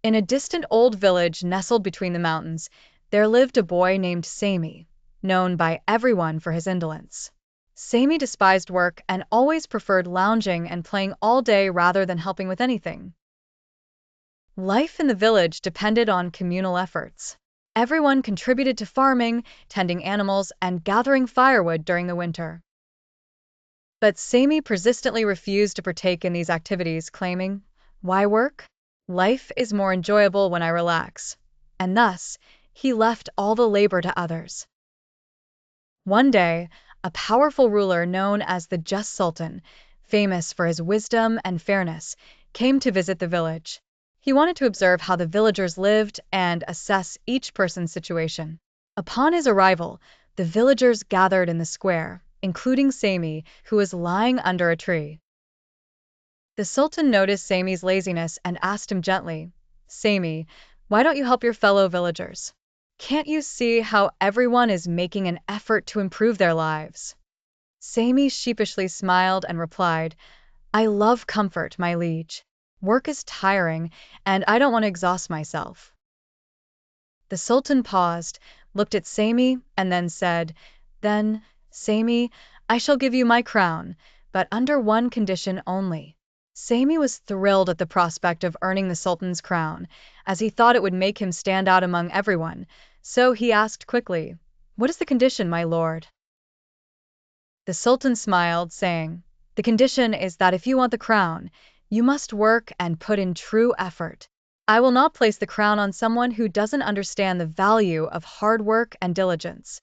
In a distant old village nestled between the mountains, there lived a boy named Sami, known by everyone for his indolence. Sami despised work and always preferred lounging and playing all day rather than helping with anything. Life in the village depended on communal efforts. Everyone contributed to farming, tending animals, and gathering firewood during the winter. But Sami persistently refused to partake in these activities, claiming, "Why work? Life is more enjoyable when I relax." And thus, he left all the labor to others. One day, a powerful ruler known as the Just Sultan, famous for his wisdom and fairness, came to visit the village. He wanted to observe how the villagers lived and assess each person's situation. Upon his arrival, the villagers gathered in the square, including Sami, who was lying under a tree. The Sultan noticed Sami's laziness and asked him gently, "Sami, why don't you help your fellow villagers? Can't you see how everyone is making an effort to improve their lives?" Sami sheepishly smiled and replied, "I love comfort, my liege. Work is tiring, and I don't want to exhaust myself." The Sultan paused, looked at Sami, and then said, "Then, Sami, I shall give you my crown, but under one condition only." Sami was thrilled at the prospect of earning the Sultan's crown, as he thought it would make him stand out among everyone, so he asked quickly, "What is the condition, my lord?" The Sultan smiled, saying, "The condition is that if you want the crown, you must work and put in true effort. I will not place the crown on someone who doesn't understand the value of hard work and diligence."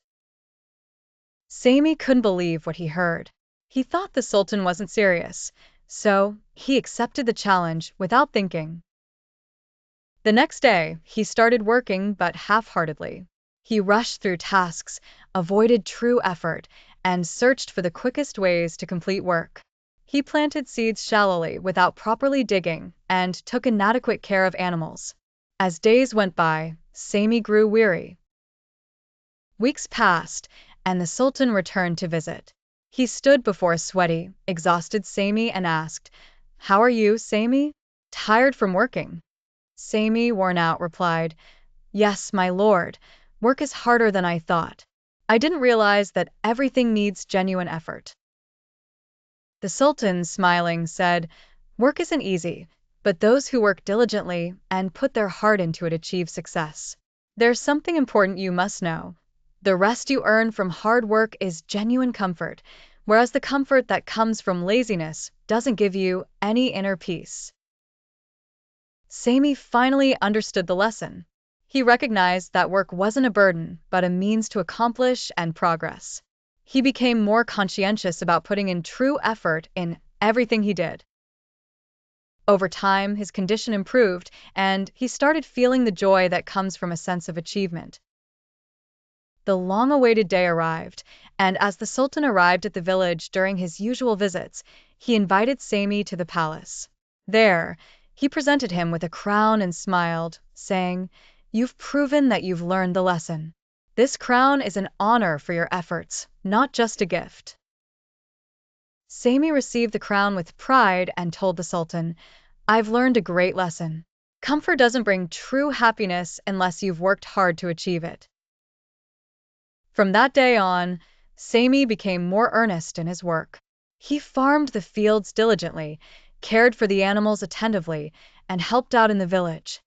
Sami couldn't believe what he heard. He thought the Sultan wasn't serious, so he accepted the challenge without thinking. The next day, he started working but half-heartedly. He rushed through tasks, avoided true effort, and searched for the quickest ways to complete work. He planted seeds shallowly without properly digging and took inadequate care of animals. As days went by, Sami grew weary. Weeks passed, and the Sultan returned to visit. He stood before a sweaty, exhausted Sami and asked, "How are you, Sami? Tired from working?" Sami, worn out, replied, "Yes, my lord, work is harder than I thought. I didn't realize that everything needs genuine effort." The Sultan, smiling, said, "Work isn't easy, but those who work diligently and put their heart into it achieve success. There's something important you must know. The rest you earn from hard work is genuine comfort, whereas the comfort that comes from laziness doesn't give you any inner peace." Sami finally understood the lesson. He recognized that work wasn't a burden, but a means to accomplish and progress. He became more conscientious about putting in true effort in everything he did. Over time, his condition improved, and he started feeling the joy that comes from a sense of achievement. The long-awaited day arrived, and as the Sultan arrived at the village during his usual visits, he invited Sami to the palace. There, he presented him with a crown and smiled, saying, "You've proven that you've learned the lesson. This crown is an honor for your efforts, not just a gift." Sami received the crown with pride and told the Sultan, "I've learned a great lesson. Comfort doesn't bring true happiness unless you've worked hard to achieve it." From that day on, Sami became more earnest in his work. He farmed the fields diligently, cared for the animals attentively, and helped out in the village.